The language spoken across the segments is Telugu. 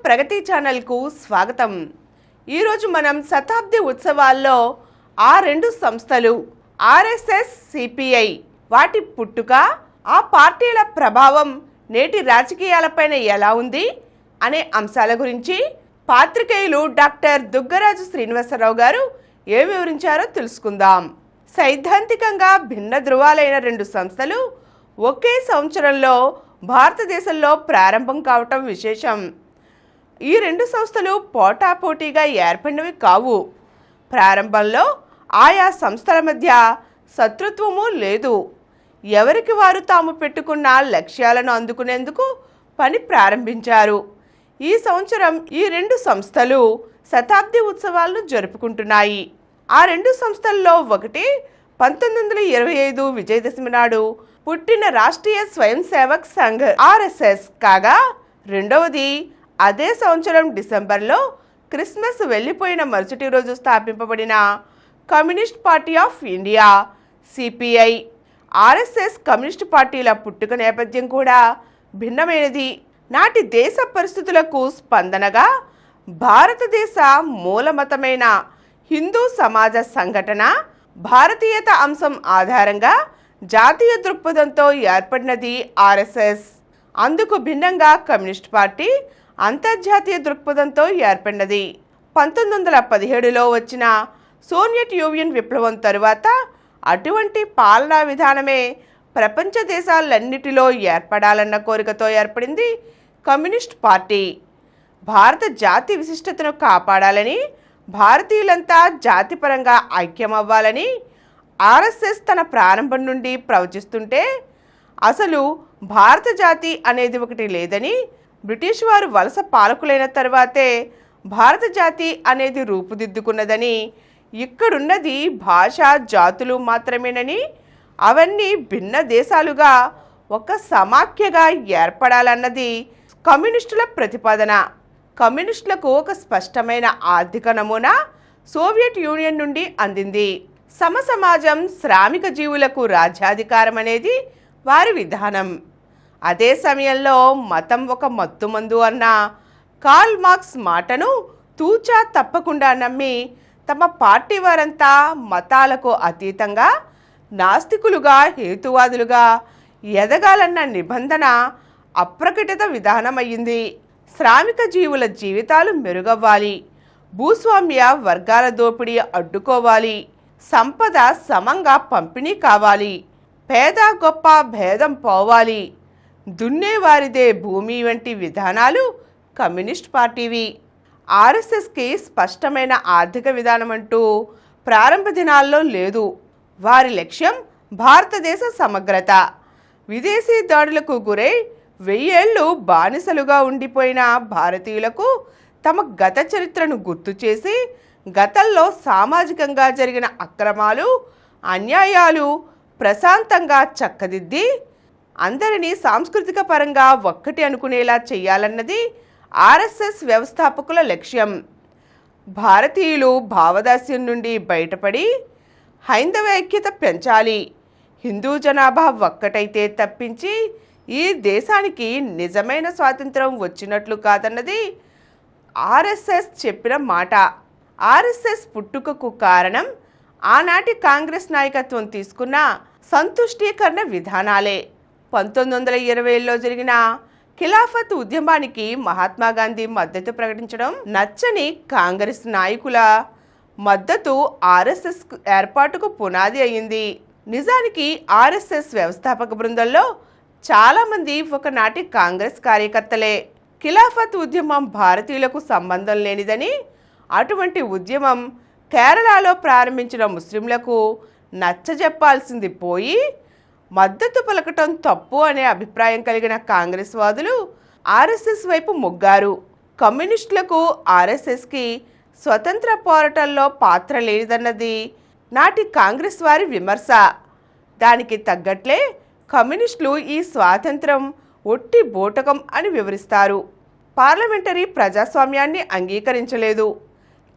ప్రగతి ఛానల్కు స్వాగతం. ఈరోజు మనం శతాబ్ది ఉత్సవాల్లో ఆ రెండు సంస్థలు ఆర్ఎస్ఎస్, సిపిఐ వాటి పుట్టుక, ఆ పార్టీల ప్రభావం నేటి రాజకీయాలపైన ఎలా ఉంది అనే అంశాల గురించి పాత్రికేయులు డాక్టర్ దుగ్గరాజు శ్రీనివాసరావు గారు ఏం వివరించారో తెలుసుకుందాం. సైద్ధాంతికంగా భిన్న ధృవాలైన రెండు సంస్థలు ఒకే సంవత్సరంలో భారతదేశంలో ప్రారంభం కావటం విశేషం. ఈ రెండు సంస్థలు పోటాపోటీగా ఏర్పడినవి కావు. ప్రారంభంలో ఆయా సంస్థల మధ్య శత్రుత్వము లేదు. ఎవరికి వారు తాము పెట్టుకున్న లక్ష్యాలను అందుకునేందుకు పని ప్రారంభించారు. ఈ సంవత్సరం ఈ రెండు సంస్థలు శతాబ్ది ఉత్సవాలను జరుపుకుంటున్నాయి. ఆ రెండు సంస్థల్లో ఒకటి 1925 విజయదశమి నాడు పుట్టిన రాష్ట్రీయ స్వయం సేవక్ సంఘ్ ఆర్ఎస్ఎస్ కాగా, రెండవది అదే సంవత్సరం డిసెంబర్లో క్రిస్మస్ వెళ్ళిపోయిన మరుసటి రోజు స్థాపింపబడిన communist party of India CPI. RSS communist పార్టీల పుట్టుక నేపథ్యం కూడా భిన్నమైనది. నాటి దేశ పరిస్థితులకు స్పందనగా భారతదేశ మూలమతమైన హిందూ సమాజ సంఘటన, భారతీయత అంశం ఆధారంగా జాతీయ దృక్పథంతో ఏర్పడినది ఆర్ఎస్ఎస్. అందుకు భిన్నంగా కమ్యూనిస్ట్ పార్టీ అంతర్జాతీయ దృక్పథంతో ఏర్పడినది. 1917లో వచ్చిన సోవియట్ యూనియన్ విప్లవం తరువాత అటువంటి పాలనా విధానమే ప్రపంచ దేశాలన్నిటిలో ఏర్పడాలన్న కోరికతో ఏర్పడింది కమ్యూనిస్ట్ పార్టీ. భారత జాతి విశిష్టతను కాపాడాలని, భారతీయులంతా జాతిపరంగా ఐక్యమవ్వాలని ఆర్ఎస్ఎస్ తన ప్రారంభం నుండి ప్రవచిస్తుంటే, అసలు భారత జాతి అనేది ఒకటి లేదని, బ్రిటిష్ వారు వలస పాలకులైన తర్వాతే భారత జాతి అనేది రూపుదిద్దుకున్నదని, ఇక్కడున్నది భాష జాతులు మాత్రమేనని, అవన్నీ భిన్న దేశాలుగా ఒక సమాఖ్యగా ఏర్పడాలన్నది కమ్యూనిస్టుల ప్రతిపాదన. కమ్యూనిస్టులకు ఒక స్పష్టమైన ఆర్థిక నమూనా సోవియట్ యూనియన్ నుండి అందింది. సమసమాజం, శ్రామిక జీవులకు రాజ్యాధికారం అనేది వారి విధానం. అదే సమయంలో మతం ఒక మత్తుమందు అన్న కార్ల్ మార్క్స్ మాటను తూచా తప్పకుండా నమ్మి తమ పార్టీ వారంతా మతాలకు అతీతంగా నాస్తికులుగా, హేతువాదులుగా ఎదగాలన్న నిబంధన అప్రకటిత విధానమయ్యింది. శ్రామిక జీవుల జీవితాలు మెరుగవ్వాలి, భూస్వామ్య వర్గాల దోపిడీ అడ్డుకోవాలి, సంపద సమంగా పంపిణీ కావాలి, పేద గొప్ప భేదం పోవాలి, దున్నేవారిదే భూమి వంటి విధానాలు కమ్యూనిస్ట్ పార్టీవి. ఆర్ఎస్ఎస్కి స్పష్టమైన ఆర్థిక విధానం అంటూ ప్రారంభ దినాల్లో లేదు. వారి లక్ష్యం భారతదేశ సమగ్రత. విదేశీ దాడులకు గురై 1000 ఏళ్లు బానిసలుగా ఉండిపోయిన భారతీయులకు తమ గత చరిత్రను గుర్తు చేసి, గతంలో సామాజికంగా జరిగిన అక్రమాలు, అన్యాయాలు ప్రశాంతంగా చక్కదిద్ది అందరినీ సాంస్కృతిక పరంగా ఒక్కటి అనుకునేలా చేయాలన్నది ఆర్ఎస్ఎస్ వ్యవస్థాపకుల లక్ష్యం. భారతీయులు భావదాస్యం నుండి బయటపడి హైందవ ఐక్యత పెంచాలి. హిందూ జనాభా ఒక్కటైతే తప్పించి ఈ దేశానికి నిజమైన స్వాతంత్రం వచ్చినట్లు కాదన్నది ఆర్ఎస్ఎస్ చెప్పిన మాట. ఆర్ఎస్ఎస్ పుట్టుకకు కారణం ఆనాటి కాంగ్రెస్ నాయకత్వం తీసుకున్న సంతుష్టీకరణ విధానాలే. 1920లో జరిగిన ఖిలాఫత్ ఉద్యమానికి మహాత్మా గాంధీ మద్దతు ప్రకటించడం నచ్చని కాంగ్రెస్ నాయకుల మద్దతు ఆర్ఎస్ఎస్ ఏర్పాటుకు పునాది అయింది. నిజానికి ఆర్ఎస్ఎస్ వ్యవస్థాపక బృందంలో చాలామంది ఒకనాటి కాంగ్రెస్ కార్యకర్తలే. ఖిలాఫత్ ఉద్యమం భారతీయులకు సంబంధం లేనిదని, అటువంటి ఉద్యమం కేరళలో ప్రారంభించిన ముస్లింలకు నచ్చజెప్పాల్సింది పోయి మద్దతు పలకటం తప్పు అనే అభిప్రాయం కలిగిన కాంగ్రెస్ వాదులు ఆర్ఎస్ఎస్ వైపు మొగ్గారు. కమ్యూనిస్టులకు ఆర్ఎస్ఎస్కి స్వతంత్ర పోరాటంలో పాత్ర లేదన్నది నాటి కాంగ్రెస్ వారి విమర్శ. దానికి తగ్గట్లే కమ్యూనిస్టులు ఈ స్వాతంత్రం ఒట్టి బోటకం అని వివరిస్తారు. పార్లమెంటరీ ప్రజాస్వామ్యాన్ని అంగీకరించలేదు.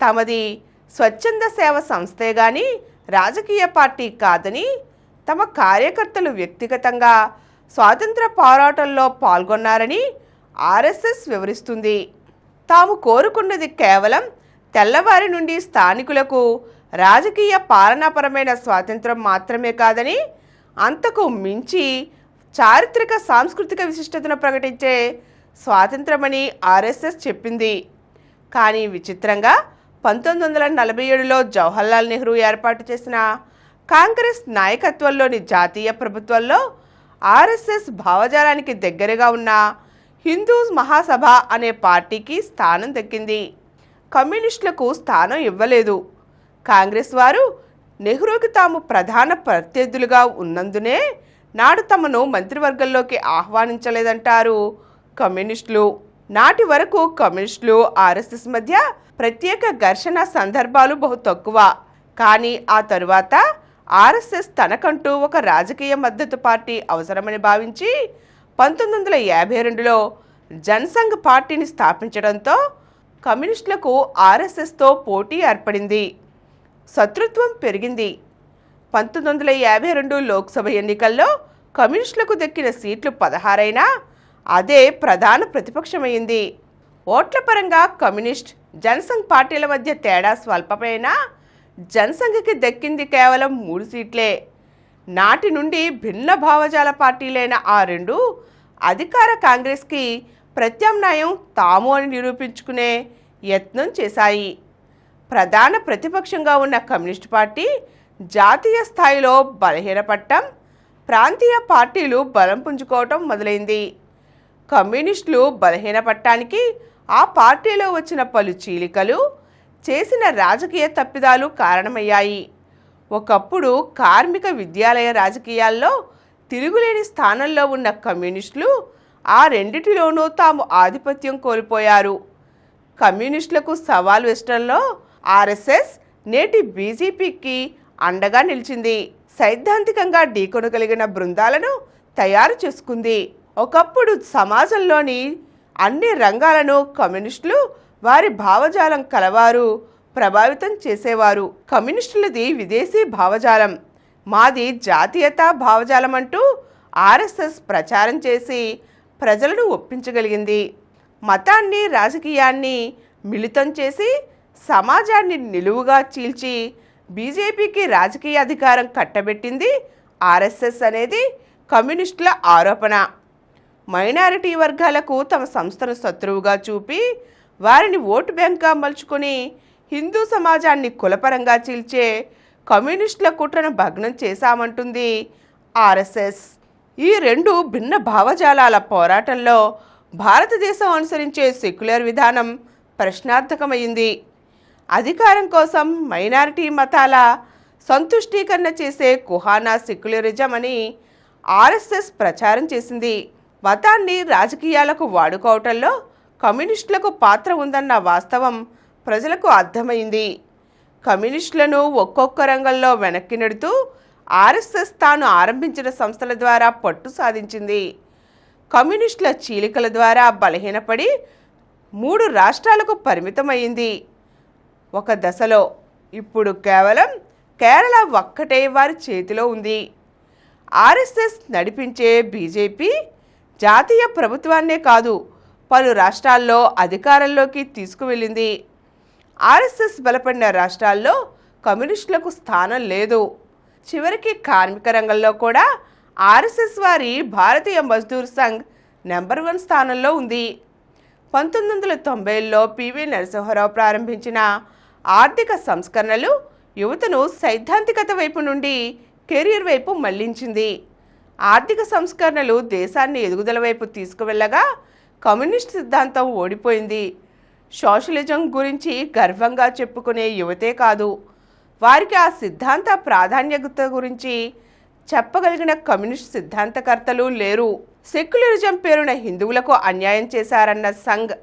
తమది స్వచ్ఛంద సేవ సంస్థే గాని రాజకీయ పార్టీ కాదని, తమ కార్యకర్తలు వ్యక్తిగతంగా స్వాతంత్ర పోరాటంలో పాల్గొన్నారని ఆర్ఎస్ఎస్ వివరిస్తుంది. తాము కోరుకున్నది కేవలం తెల్లవారి నుండి స్థానికులకు రాజకీయ పాలనాపరమైన స్వాతంత్రం మాత్రమే కాదని, అంతకు మించి చారిత్రక సాంస్కృతిక విశిష్టతను ప్రకటించే స్వాతంత్రమని ఆర్ఎస్ఎస్ చెప్పింది. కానీ విచిత్రంగా 1947లో జవహర్లాల్ నెహ్రూ ఏర్పాటు చేసిన కాంగ్రెస్ నాయకత్వంలోని జాతీయ ప్రభుత్వంలో ఆర్ఎస్ఎస్ భావజాలానికి దగ్గరగా ఉన్న హిందూ మహాసభ అనే పార్టీకి స్థానం దక్కింది. కమ్యూనిస్టులకు స్థానం ఇవ్వలేదు. కాంగ్రెస్ వారు నెహ్రూకి తాము ప్రధాన ప్రత్యర్థులుగా ఉన్నందునే నాడు తమను మంత్రివర్గంలోకి ఆహ్వానించలేదంటారు కమ్యూనిస్టులు. నాటి వరకు కమ్యూనిస్టులు ఆర్ఎస్ఎస్ మధ్య ప్రత్యేక ఘర్షణ సందర్భాలు బహు తక్కువ. కానీ ఆ తరువాత ఆర్ఎస్ఎస్ తనకంటూ ఒక రాజకీయ మద్దతు పార్టీ అవసరమని భావించి 1952లో జనసంఘ్ పార్టీని స్థాపించడంతో కమ్యూనిస్టులకు ఆర్ఎస్ఎస్తో పోటీ ఏర్పడింది. శత్రుత్వం పెరిగింది. 1952 లోక్సభ ఎన్నికల్లో కమ్యూనిస్టులకు దక్కిన సీట్లు 16 అయినా అదే ప్రధాన ప్రతిపక్షమైంది. ఓట్ల పరంగా కమ్యూనిస్ట్, జనసంఘ్ పార్టీల మధ్య తేడా స్వల్పమైనా జనసంఘ్కి దక్కింది కేవలం 3 సీట్లే. నాటి నుండి భిన్న భావజాల పార్టీలైన ఆ రెండు అధికార కాంగ్రెస్కి ప్రత్యామ్నాయం తాము అని నిరూపించుకునే యత్నం చేశాయి. ప్రధాన ప్రతిపక్షంగా ఉన్న కమ్యూనిస్ట్ పార్టీ జాతీయ స్థాయిలో బలహీనపడటం, ప్రాంతీయ పార్టీలు బలం పుంజుకోవటం మొదలైంది. కమ్యూనిస్టులు బలహీనపడటానికి ఆ పార్టీలో వచ్చిన పలు చీలికలు, చేసిన రాజకీయ తప్పిదాలు కారణమయ్యాయి. ఒకప్పుడు కార్మిక విద్యాలయ రాజకీయాల్లో తిరుగులేని స్థానంలో ఉన్న కమ్యూనిస్టులు ఆ రెండిటిలోనూ తాము ఆధిపత్యం కోల్పోయారు. కమ్యూనిస్టులకు సవాల్ విసటంలో ఆర్ఎస్ఎస్ నేటి బీజేపీకి అండగా నిలిచింది. సైద్ధాంతికంగా ఢీకొనగలిగిన బృందాలను తయారు చేసుకుంది. ఒకప్పుడు సమాజంలోని అన్ని రంగాలను కమ్యూనిస్టులు వారి భావజాలం కలవారు ప్రభావితం చేసేవారు. కమ్యూనిస్టులది విదేశీ భావజాలం, మాది జాతీయతా భావజాలం అంటూ ఆర్ఎస్ఎస్ ప్రచారం చేసి ప్రజలను ఒప్పించగలిగింది. మతాన్ని, రాజకీయాన్ని మిళితం చేసి సమాజాన్ని నిలువుగా చీల్చి బీజేపీకి రాజకీయ అధికారం కట్టబెట్టింది ఆర్ఎస్ఎస్ అనేది కమ్యూనిస్టుల ఆరోపణ. మైనారిటీ వర్గాలకు తమ సంస్థను శత్రువుగా చూపి వారిని ఓటు బ్యాంక్గా మలుచుకొని హిందూ సమాజాన్ని కులపరంగా చీల్చే కమ్యూనిస్టుల కుట్రను భగ్నం చేశామంటుంది ఆర్ఎస్ఎస్. ఈ రెండు భిన్న భావజాలాల పోరాటంలో భారతదేశం అనుసరించే సెక్యులర్ విధానం ప్రశ్నార్థకమైంది. అధికారం కోసం మైనారిటీ మతాల సంతుష్టీకరణ చేసే కుహానా సెక్యులరిజం అని ఆర్ఎస్ఎస్ ప్రచారం చేసింది. మతాన్ని రాజకీయాలకు వాడుకోవటంలో కమ్యూనిస్టులకు పాత్ర ఉందన్న వాస్తవం ప్రజలకు అర్థమైంది. కమ్యూనిస్టులను ఒక్కొక్క రంగంలో వెనక్కి నెడుతూ ఆర్ఎస్ఎస్ తాను ఆరంభించిన సంస్థల ద్వారా పట్టు సాధించింది. కమ్యూనిస్టుల చీలికల ద్వారా బలహీనపడి 3 రాష్ట్రాలకు పరిమితమైంది ఒక దశలో. ఇప్పుడు కేవలం కేరళ ఒక్కటే వారి చేతిలో ఉంది. ఆర్ఎస్ఎస్ నడిపించే బీజేపీ జాతీయ ప్రభుత్వాన్నే కాదు, పలు రాష్ట్రాల్లో అధికారంలోకి తీసుకువెళ్ళింది. ఆర్ఎస్ఎస్ బలపడిన రాష్ట్రాల్లో కమ్యూనిస్టులకు స్థానం లేదు. చివరికి కార్మిక రంగంలో కూడా ఆర్ఎస్ఎస్ వారి భారతీయ మజ్దూర్ సంఘ్ నెంబర్ 1 స్థానంలో ఉంది. 1990లో పివి నరసింహారావు ప్రారంభించిన ఆర్థిక సంస్కరణలు యువతను సైద్ధాంతికత వైపు నుండి కెరీర్ వైపు మళ్లించింది. ఆర్థిక సంస్కరణలు దేశాన్ని ఎదుగుదల వైపు తీసుకువెళ్ళగా కమ్యూనిస్ట్ సిద్ధాంతం ఓడిపోయింది. సోషలిజం గురించి గర్వంగా చెప్పుకునే యువతే కాదు, వారికి ఆ సిద్ధాంత ప్రాధాన్యత గురించి చెప్పగలిగిన కమ్యూనిస్ట్ సిద్ధాంతకర్తలు లేరు. సెక్యులరిజం పేరున హిందువులకు అన్యాయం చేశారన్న సంఘ్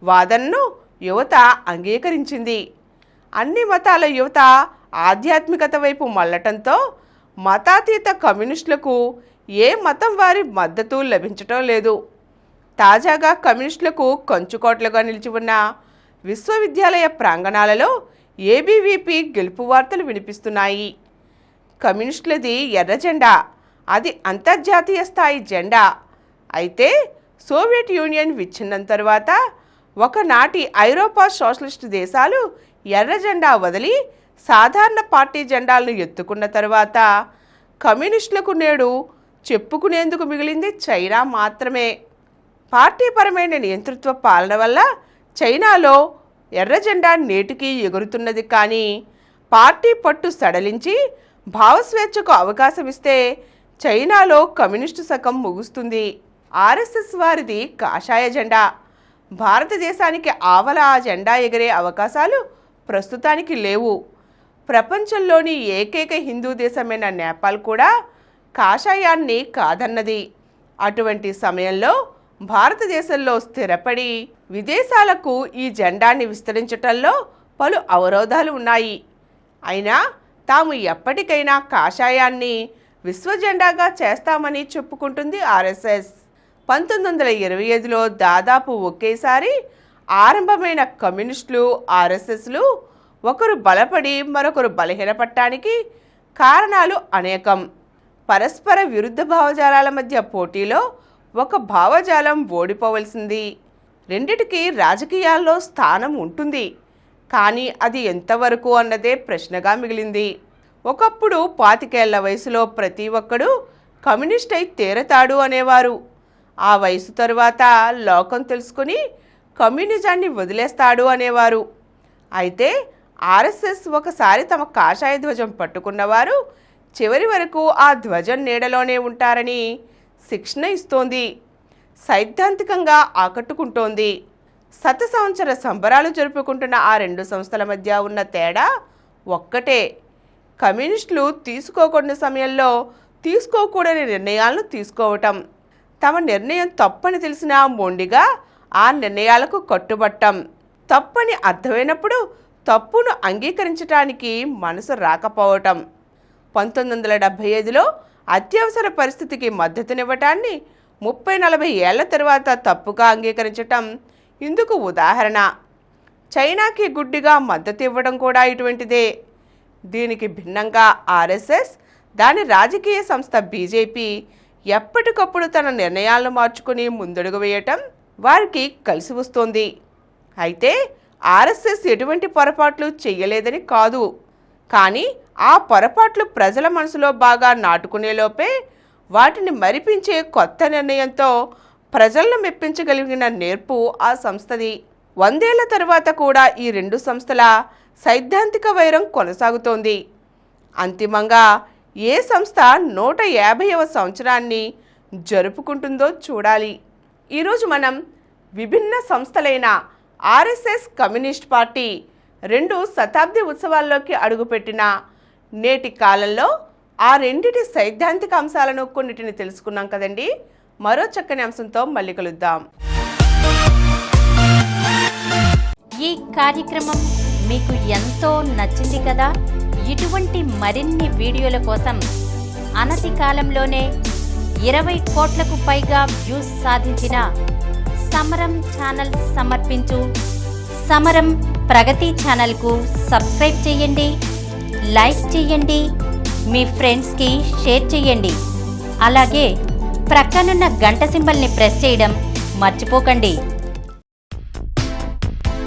వాదనను యువత అంగీకరించింది. అన్ని మతాల యువత ఆధ్యాత్మికత వైపు మళ్ళటంతో మతాతీత కమ్యూనిస్టులకు ఏ మతం వారి మద్దతు లభించటం లేదు. తాజాగా కమ్యూనిస్టులకు కంచుకోట్లుగా నిలిచి ఉన్న విశ్వవిద్యాలయ ప్రాంగణాలలో ఏబీవీపీ గెలుపు వార్తలు వినిపిస్తున్నాయి. కమ్యూనిస్టులది ఎర్ర జెండా, అది అంతర్జాతీయ స్థాయి జెండా. అయితే సోవియట్ యూనియన్ విచ్ఛిన్నం తరువాత ఒకనాటి ఐరోపా సోషలిస్టు దేశాలు ఎర్ర జెండా వదిలి సాధారణ పార్టీ జెండాలను ఎత్తుకున్న తరువాత కమ్యూనిస్టులకు నేడు చెప్పుకునేందుకు మిగిలింది చైనా మాత్రమే. పార్టీపరమైన నియంతృత్వ పాలన వల్ల చైనాలో ఎర్ర జెండా నేటికి ఎగురుతున్నది. కానీ పార్టీ పట్టు సడలించి భావస్వేచ్ఛకు అవకాశం ఇస్తే చైనాలో కమ్యూనిస్టు శకం ముగుస్తుంది. ఆర్ఎస్ఎస్ వారిది కాషాయ జెండా. భారతదేశానికి ఆవల ఆ జెండా ఎగిరే అవకాశాలు ప్రస్తుతానికి లేవు. ప్రపంచంలోని ఏకైక హిందూ దేశమైన నేపాల్ కూడా కాషాయాన్ని కాదన్నది. అటువంటి సమయంలో భారతదేశంలో స్థిరపడి విదేశాలకు ఈ జెండాన్ని విస్తరించటంలో పలు అవరోధాలు ఉన్నాయి. అయినా తాము ఎప్పటికైనా కాషాయాన్ని విశ్వ జెండాగా చేస్తామని చెప్పుకుంటుంది ఆర్ఎస్ఎస్. 1925లో దాదాపు ఒకేసారి ఆరంభమైన కమ్యూనిస్టులు, ఆర్ఎస్ఎస్లు ఒకరు బలపడి మరొకరు బలహీనపడటానికి కారణాలు అనేకం. పరస్పర విరుద్ధ భావజాలాల మధ్య పోటీలో ఒక భావజాలం ఓడిపోవలసింది. రెండిటికి రాజకీయాల్లో స్థానం ఉంటుంది, కానీ అది ఎంతవరకు అన్నదే ప్రశ్నగా మిగిలింది. ఒకప్పుడు 25 ఏళ్ల వయసులో ప్రతి ఒక్కడు కమ్యూనిస్ట్ అయి తీరతాడు అనేవారు. ఆ వయసు తరువాత లోకం తెలుసుకుని కమ్యూనిజాన్ని వదిలేస్తాడు అనేవారు. అయితే ఆర్ఎస్ఎస్ ఒకసారి తమ కాషాయ ధ్వజం పట్టుకున్నవారు చివరి వరకు ఆ ధ్వజం నీడలోనే ఉంటారని శిక్షణ ఇస్తోంది. సైద్ధాంతికంగా ఆకట్టుకుంటోంది. సంవత్సర సంబరాలు జరుపుకుంటున్న ఆ రెండు సంస్థల మధ్య ఉన్న తేడా ఒక్కటే. కమ్యూనిస్టులు తీసుకోకూడని సమయంలో తీసుకోకూడని నిర్ణయాలను తీసుకోవటం, తమ నిర్ణయం తప్పని తెలిసినా మొండిగా ఆ నిర్ణయాలకు కట్టుబట్టం, తప్పని అర్థమైనప్పుడు తప్పును అంగీకరించటానికి మనసు రాకపోవటం. 1975లో అత్యవసర పరిస్థితికి మద్దతునివ్వటాన్ని 30-40 ఏళ్ల తరువాత తప్పుగా అంగీకరించటం ఇందుకు ఉదాహరణ. చైనాకి గుడ్డిగా మద్దతు ఇవ్వడం కూడా ఇటువంటిదే. దీనికి భిన్నంగా ఆర్ఎస్ఎస్, దాని రాజకీయ సంస్థ బీజేపీ ఎప్పటికప్పుడు తన నిర్ణయాలను మార్చుకుని ముందడుగు వేయటం వారికి కలిసి వస్తోంది. అయితే ఆర్ఎస్ఎస్ ఎటువంటి పొరపాట్లు చెయ్యలేదని కాదు, కానీ ఆ పొరపాట్లు ప్రజల మనసులో బాగా నాటుకునేలోపే వాటిని మరిపించే కొత్త నిర్ణయంతో ప్రజలను మెప్పించగలిగిన నేర్పు ఆ సంస్థది. 100 ఏళ్ల తరువాత కూడా ఈ రెండు సంస్థల సైద్ధాంతిక వైరం కొనసాగుతోంది. అంతిమంగా ఏ సంస్థ 150వ సంవత్సరాన్ని జరుపుకుంటుందో చూడాలి. ఈరోజు మనం విభిన్న సంస్థలైన ఆర్ఎస్ఎస్, కమ్యూనిస్ట్ పార్టీ రెండు శతాబ్ది ఉత్సవాల్లోకి అడుగుపెట్టిన నేటి కాలంలో ఆ రెండిటి సైద్ధాంతిక అంశాలను కొన్నిటిని తెలుసుకున్నాం కదండి. మరో చక్కని అంశంతో మళ్ళీ కలుద్దాం. ఈ కార్యక్రమం మీకు ఎంతో నచ్చింది కదా. ఇటువంటి మరిన్ని వీడియోల కోసం అనతి కాలంలోనే 20 కోట్లకు పైగా వ్యూస్ సాధించిన సమరం ఛానల్ సమర్పించు సమరం ప్రగతి ఛానల్కు సబ్స్క్రైబ్ చేయండి, లైక్ చేయండి, మీ ఫ్రెండ్స్కి షేర్ చేయండి. అలాగే ప్రక్కనున్న గంట సింబల్ని ప్రెస్ చేయడం మర్చిపోకండి.